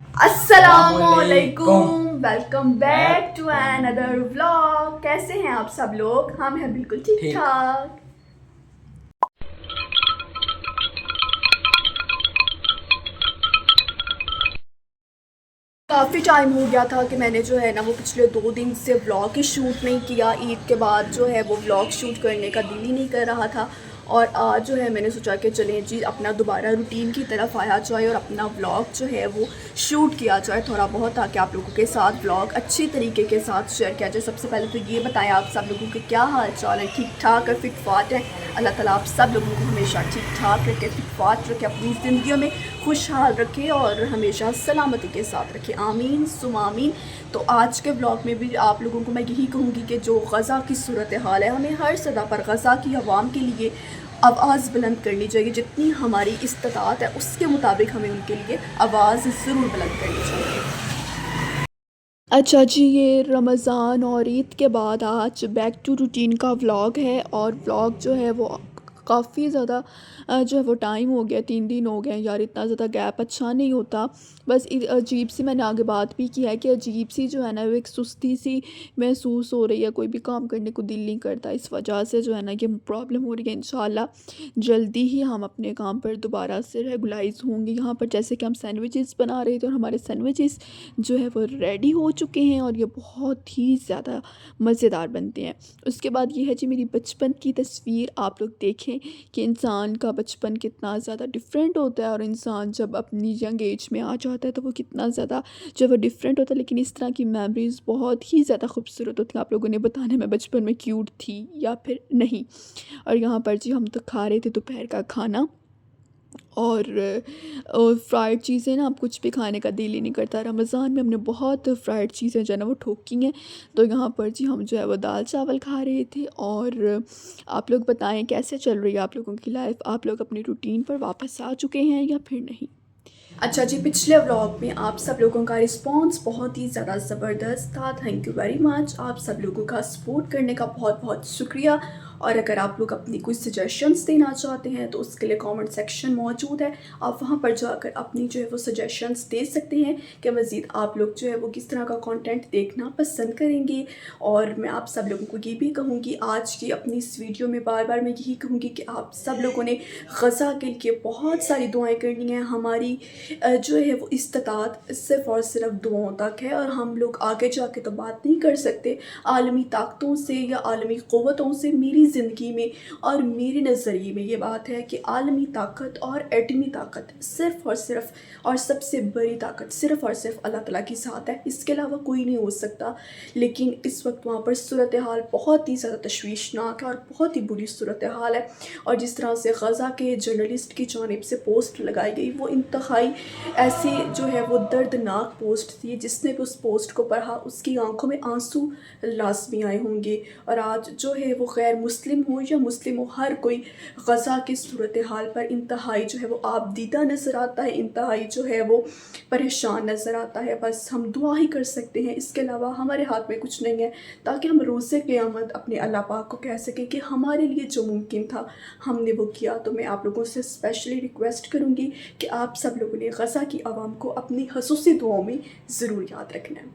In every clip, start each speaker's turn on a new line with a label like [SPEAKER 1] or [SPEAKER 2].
[SPEAKER 1] अस्सलामुअलैकुम, welcome back to another vlog. कैसे हैं आप सब लोग? हम हैं बिल्कुल ठीक ठाक। काफ़ी टाइम हो गया था कि मैंने जो है ना वो पिछले 2 दिन से व्लॉग ही शूट नहीं किया। ईद के बाद जो है वो व्लॉग शूट करने का दिल ही नहीं कर रहा था, और आज जो है मैंने सोचा कि चलें जी अपना दोबारा रूटीन की तरफ आया जाए और अपना व्लॉग जो है वो शूट किया जाए थोड़ा बहुत, ताकि आप लोगों के साथ व्लॉग अच्छी तरीके के साथ शेयर किया जाए। सबसे पहले तो ये बताएं आप सब लोगों के क्या हाल चाल है, ठीक ठाक और फिट फाट है? अल्लाह ताला आप सब लोगों को हमेशा ठीक ठाक रखे, फिट फाट रखे, अपनी ज़िंदगियों में खुशहाल रखे और हमेशा सलामती के साथ रखे। आमीन सुम आमीन। तो आज के ब्लॉग में भी आप लोगों को मैं यही कहूँगी कि जो गज़ा की सूरत हाल है, हमें हर सदा पर गज़ा की अवाम के लिए आवाज़ बुलंद करनी चाहिए। जितनी हमारी इस्तात है उसके मुताबिक हमें उनके लिए आवाज़ ज़रूर बुलंद करनी चाहिए। अच्छा जी, ये रमज़ान और ईद के बाद आज बैक टू रूटीन का व्लॉग है, और व्लॉग जो है वो काफ़ी ज़्यादा जो है वो टाइम हो गया, 3 दिन हो गए हैं यार। इतना ज़्यादा गैप अच्छा नहीं होता। बस अजीब सी मैंने आगे बात भी की है कि अजीब सी जो है ना वो एक सुस्ती सी महसूस हो रही है, कोई भी काम करने को दिल नहीं करता। इस वजह से जो है ना ये प्रॉब्लम हो रही है। इंशाल्लाह जल्दी ही हम अपने काम पर दोबारा से रेगुलाइज होंगे। यहाँ पर जैसे कि हम सैंडविचेस बना रहे थे और हमारे सैंडविचेस जो है वो रेडी हो चुके हैं और ये बहुत ही ज़्यादा मज़ेदार बनते हैं। उसके बाद ये है जी मेरी बचपन की तस्वीर। आप लोग देखें कि इंसान का बचपन कितना ज़्यादा डिफरेंट होता है, और इंसान जब अपनी यंग एज में आ जाता है तो वो कितना ज़्यादा जो वो डिफरेंट होता है। लेकिन इस तरह की मेमोरीज़ बहुत ही ज़्यादा खूबसूरत होती हैं। आप लोगों ने बताने में बचपन में क्यूट थी या फिर नहीं। और यहाँ पर जी हम तो खा रहे थे दोपहर का खाना, और फ्राइड चीज़ें ना अब कुछ भी खाने का दिल ही नहीं करता। रमज़ान में हमने बहुत फ्राइड चीज़ें जो है ना वो ठोकी हैं। तो यहाँ पर जी हम जो है वो दाल चावल खा रहे थे। और आप लोग बताएं कैसे चल रही है आप लोगों की लाइफ? आप लोग अपनी रूटीन पर वापस आ चुके हैं या फिर नहीं? अच्छा जी, पिछले व्लॉग में आप सब लोगों का रिस्पांस बहुत ही ज़्यादा ज़बरदस्त था। Thank you very much. आप सब लोगों का सपोर्ट करने का बहुत बहुत शुक्रिया। और अगर आप लोग अपनी कुछ सजेशंस देना चाहते हैं तो उसके लिए कमेंट सेक्शन मौजूद है। आप वहां पर जाकर अपनी जो है वो सजेशंस दे सकते हैं कि मज़ीद आप लोग जो है वो किस तरह का कंटेंट देखना पसंद करेंगे। और मैं आप सब लोगों को ये भी कहूँगी आज की अपनी इस वीडियो में बार बार मैं यही कहूँगी कि आप सब लोगों ने गज़ा के लिए बहुत सारी दुआएँ करनी हैं। हमारी जो है वो इस्तात सिर्फ़ और सिर्फ दुआओं तक है, और हम लोग आगे जाके तो बात नहीं कर सकते आलमी ताकतों से या आलमी क़ुव्वतों से। मेरी ज़िंदगी में और मेरे नज़रिए में ये बात है कि आलमी ताकत और एटमी ताकत सिर्फ़ और सिर्फ और सबसे बड़ी ताकत सिर्फ़ और सिर्फ अल्लाह ताला के साथ है, इसके अलावा कोई नहीं हो सकता। लेकिन इस वक्त वहाँ पर सूरत हाल बहुत ही ज़्यादा तशवीशनाक है और बहुत ही बुरी सूरत हाल है। और जिस तरह से गज़ा के जर्नलिस्ट की जानिब से पोस्ट लगाई गई, वो इंतहाई ऐसी जो है वो दर्दनाक पोस्ट थी। जिसने भी उस पोस्ट को पढ़ा उसकी आंखों में आंसू लाजमी आए होंगे। और आज जो है वो गैर मुस्लिम हो या मुस्लिम हो, हर कोई गज़ा की सूरत हाल पर इंतहाई जो है वो आबदीदा नज़र आता है, इंतहाई जो है वो परेशान नज़र आता है। बस हम दुआ ही कर सकते हैं, इसके अलावा हमारे हाथ में कुछ नहीं है, ताकि हम रोज़े क़यामत अपने अल्लाह पाक को कह सकें कि हमारे लिए जो मुमकिन था हमने वो किया। तो मैं आप लोगों से स्पेशली रिक्वेस्ट करूँगी कि आप सब लोगों ने गज़ा की आवाम को अपनी खसूसी दुआओं में ज़रूर याद रखना है।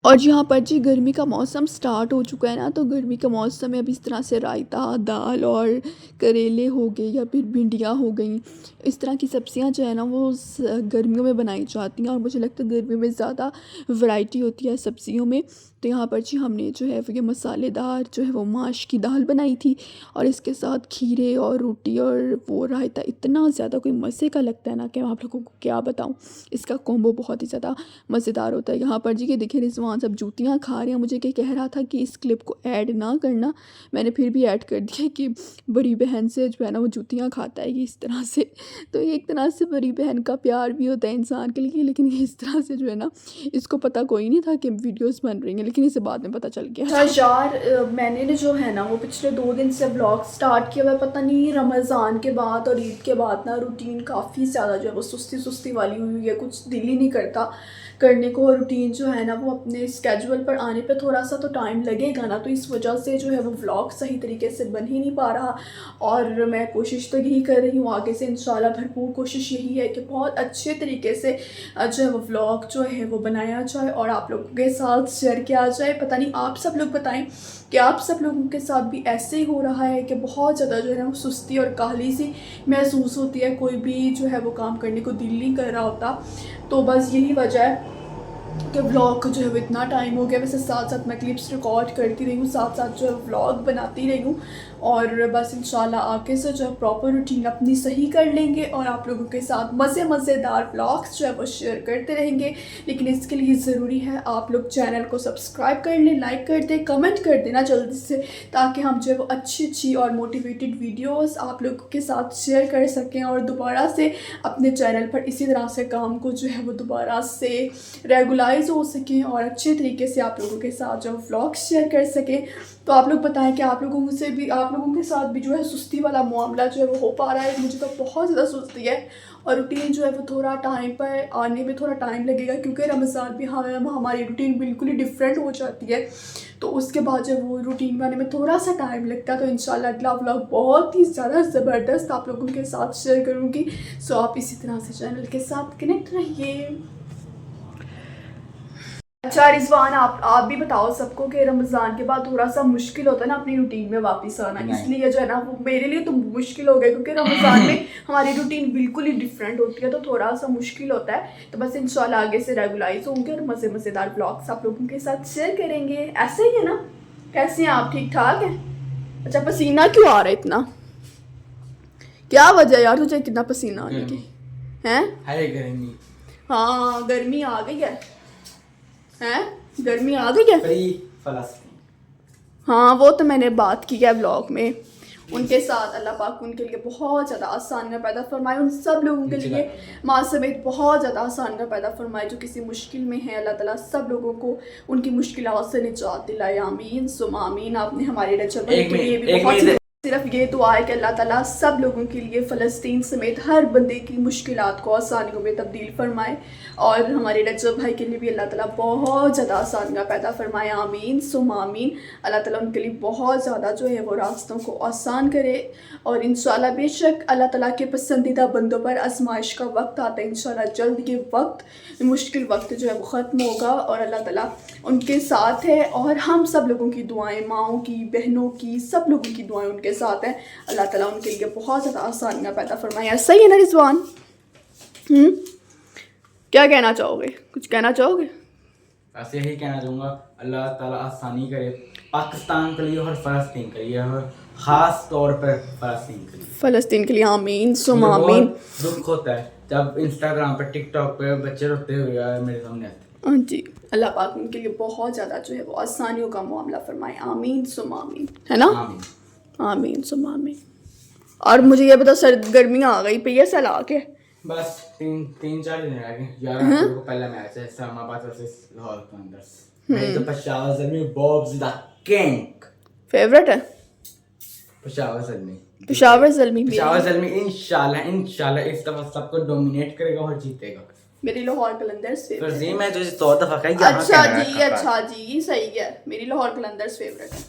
[SPEAKER 1] और यहाँ पर जी गर्मी का मौसम स्टार्ट हो चुका है ना, तो गर्मी का मौसम में अब इस तरह से रायता, दाल और करेले हो गए या फिर भिंडियाँ हो गई, इस तरह की सब्जियाँ जो है ना वो गर्मियों में बनाई जाती हैं। और मुझे लगता है गर्मियों में ज़्यादा वैरायटी होती है सब्जियों में। तो यहाँ पर जी हमने जो है वो ये मसालेदार जो है वो माश की दाल बनाई थी, और इसके साथ खीरे और रोटी और वो रायता इतना ज़्यादा कोई मज़े का लगता है ना कि मैं आप लोगों को क्या बताऊँ। इसका कॉम्बो बहुत ही ज़्यादा मज़ेदार होता है। यहाँ पर जी ये देखिए रिजवान सब जूतियाँ खा रहे हैं। मुझे क्या कह रहा था कि इस क्लिप को ऐड ना करना, मैंने फिर भी ऐड कर दिया कि बड़ी बहन से जो है ना वो जूतियाँ खाता है ये इस तरह से। तो ये एक तरह से बड़ी बहन का प्यार भी होता है इंसान के लिए, लेकिन इस तरह से जो है ना इसको पता कोई नहीं था कि वीडियोस बन रही हैं, लेकिन इसे बाद में पता चल गया। अच्छा यार, मैंने जो है ना वो पिछले 2 दिन से ब्लॉग स्टार्ट किया हुआ है। पता नहीं रमज़ान के बाद और ईद के बाद ना रूटीन काफ़ी ज़्यादा जो है वो सुस्ती सुस्ती वाली हुई है, कुछ दिल ही नहीं करता करने को। रूटीन जो है ना वो अपने मुझे स्केजुअल पर आने पे थोड़ा सा तो टाइम लगेगा ना, तो इस वजह से जो है वो व्लॉग सही तरीके से बन ही नहीं पा रहा। और मैं कोशिश तो यही कर रही हूँ आगे से इंशाल्लाह, भरपूर कोशिश यही है कि बहुत अच्छे तरीके से जो है वो व्लॉग जो है वो बनाया जाए और आप लोगों के साथ शेयर किया जाए। पता नहीं आप सब लोग बताएं कि आप सब लोगों के साथ भी ऐसे ही हो रहा है कि बहुत ज़्यादा जो है ना सुस्ती और काहली सी महसूस होती है, कोई भी जो है वो काम करने को दिल नहीं कर रहा होता। तो बस यही वजह है कि व्लॉग को जो है वो इतना टाइम हो गया। वैसे साथ साथ मैं क्लिप्स रिकॉर्ड करती रही हूँ, साथ साथ जो है व्लॉग बनाती रही हूँ, और बस इंशाल्लाह आगे से जो है प्रॉपर रूटीन अपनी सही कर लेंगे और आप लोगों के साथ मज़ेदार व्लॉग्स जो है वो शेयर करते रहेंगे। लेकिन इसके लिए ज़रूरी है आप लोग चैनल को सब्सक्राइब कर लें, लाइक कर दें, कमेंट कर देना जल्दी से, ताकि हम जो है वो अच्छी और मोटिवेटेड वीडियोज़ आप लोगों के साथ शेयर कर सकें और दोबारा से अपने चैनल पर इसी तरह से काम को जो है वो दोबारा से रेगुलाइज हो सकें और अच्छे तरीके से आप लोगों के साथ जो व्लॉग शेयर कर सकें। तो आप लोग बताएं कि आप लोगों के साथ भी जो है सुस्ती वाला मामला जो है वो हो पा रहा है। मुझे तो बहुत ज़्यादा सुस्ती है और रूटीन जो है वो थोड़ा टाइम पर आने में थोड़ा टाइम लगेगा, क्योंकि रमज़ान भी हमारी रूटीन बिल्कुल ही डिफरेंट हो जाती है, तो उसके बाद जब वो रूटीन में आने में थोड़ा सा टाइम लगता है। तो इंशाल्लाह अगला व्लॉग बहुत ही ज़्यादा ज़बरदस्त आप लोगों के साथ शेयर करूँगी। सो आप इसी तरह से चैनल के साथ कनेक्ट रहिए। अच्छा रिजवान, आप भी बताओ सबको कि रमज़ान के बाद थोड़ा सा मुश्किल होता है ना अपनी रूटीन में वापस आना, इसलिए जो है ना वो मेरे लिए तो मुश्किल हो गया, क्योंकि रमज़ान में हमारी रूटीन बिल्कुल ही डिफरेंट होती है, तो थोड़ा सा मुश्किल होता है। तो बस इंशाल्लाह आगे से रेगुलाइज होंगे और मज़ेदार ब्लॉग्स आप लोगों के साथ शेयर करेंगे। ऐसे ही है ना? कैसे हैं आप? ठीक ठाक हैं? अच्छा, पसीना क्यों आ रहा है इतना? क्या वजह यार तुझे कितना पसीना आने की हैं?
[SPEAKER 2] गर्मी।
[SPEAKER 1] हाँ गर्मी आ गई है, गर्मी आ गई है।
[SPEAKER 2] फलस्तीन,
[SPEAKER 1] हाँ वो तो मैंने बात की है व्लॉग में। उनके साथ अल्लाह पाक उनके लिए बहुत ज़्यादा आसानियाँ पैदा फरमाए, उन सब लोगों के लिए माँ समेत बहुत ज़्यादा आसानियाँ पैदा फरमाए जो किसी मुश्किल में है। अल्लाह ताला सब लोगों को उनकी मुश्किलात से निजात दिलाए, आमीन सुम आमीन। आपने हमारे रचल के लिए भी बहुत सिर्फ ये दुआ है कि अल्लाह ताला सब लोगों के लिए फ़लस्तीन समेत हर बंदे की मुश्किलात को आसानियों में तब्दील फरमाए, और हमारे रजब भाई के लिए भी अल्लाह ताला बहुत ज़्यादा आसानियाँ पैदा फरमाए, आमीन सुम आमीन। अल्लाह ताला उनके लिए बहुत ज़्यादा जो है वो रास्तों को आसान करे, और इंशाल्लाह बेशक अल्लाह ताला के पसंदीदा बंदों पर आजमाइश का वक्त आता है। इंशाल्लाह जल्द ये वक्त, मुश्किल वक्त जो है वो ख़त्म होगा और अल्लाह ताला उनके साथ है, और हम सब लोगों की दुआएं, माओं की, बहनों की, सब लोगों की दुआएं उनके साथ हैं। अल्लाह ताला उनके लिए बहुत ज़्यादा आसानियाँ पैदा फरमाए। सही है ना रिजवान? क्या कहना चाहोगे? कुछ कहना चाहोगे?
[SPEAKER 2] बस यही कहना चाहूँगा, अल्लाह ताला आसानी करे पाकिस्तान के लिए और फ़लस्तीन के लिए, और ख़ास तौर पर फ़लस्तीन के लिए
[SPEAKER 1] आमीन सुम आमीन।
[SPEAKER 2] दुख होता है जब इंस्टाग्राम पर, टिकटॉक पे बच्चे रोते हुए मेरे सामने आते हैं।
[SPEAKER 1] हाँ जी, अल्लाह पाक उनके लिए बहुत ज़्यादा जो है वो आसानियों का मामला फरमाए, आमीन सुम आमीन, है ना? आमीन सुम आमीन। और मुझे ये बता, सर्द गर्मियाँ आ गई पी है सला के?
[SPEAKER 2] बस तीन चार दिन रह गए। 11 अक्टूबर को पहला मैच है इस्लामाबाद वर्सेस लाहौर कलंदर्स। मेरी तो Peshawar Zalmi bobs the king
[SPEAKER 1] favourite है। पेशावर ज़ल्मी
[SPEAKER 2] इंशाल्लाह इस दफा सबको डोमिनेट करेगा और जीतेगा।
[SPEAKER 1] मेरी लाहौर कलंदर्स फेवरेट है।
[SPEAKER 2] मैं तुझे 100 दफा कही।
[SPEAKER 1] अच्छा जी सही है, मेरी लाहौर कलंदर्स फेवरेट है।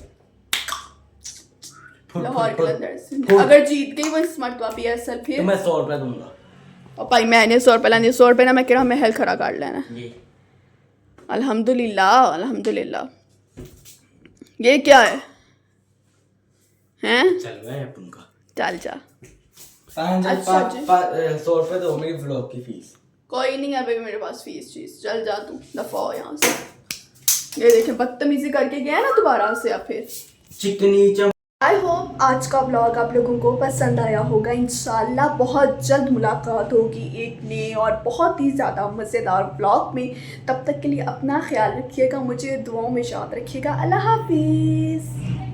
[SPEAKER 1] लाहौर कलंदर्स अगर जीत गई वो इस मरतबा PSL फिर
[SPEAKER 2] मैं 100 रुपया दूंगा।
[SPEAKER 1] और भाई मैंने 100 रुपये लाने, 100 रुपये ना मैं कह रहा हूँ महल खड़ा कर लेना। अल्हम्दुलिल्लाह अल्हम्दुलिल्लाह। ये क्या है? हैं?
[SPEAKER 2] चल गए अपन का।
[SPEAKER 1] चल जा।
[SPEAKER 2] 100 रुपये दो मेरी व्लॉग की फीस।
[SPEAKER 1] कोई नहीं है अभी मेरे पास फीस चीज, चल जा तू, दफा हो यहाँ से। ये देखे बदतमीजी करके गया ना दोबारा से अब फिर
[SPEAKER 2] चिकनी।
[SPEAKER 1] आई होप आज का व्लॉग आप लोगों को पसंद आया होगा। इंशाल्लाह बहुत जल्द मुलाकात होगी एक नए और बहुत ही ज़्यादा मज़ेदार व्लॉग में। तब तक के लिए अपना ख्याल रखिएगा, मुझे दुआओं में याद रखिएगा। अल्लाह हाफिज़।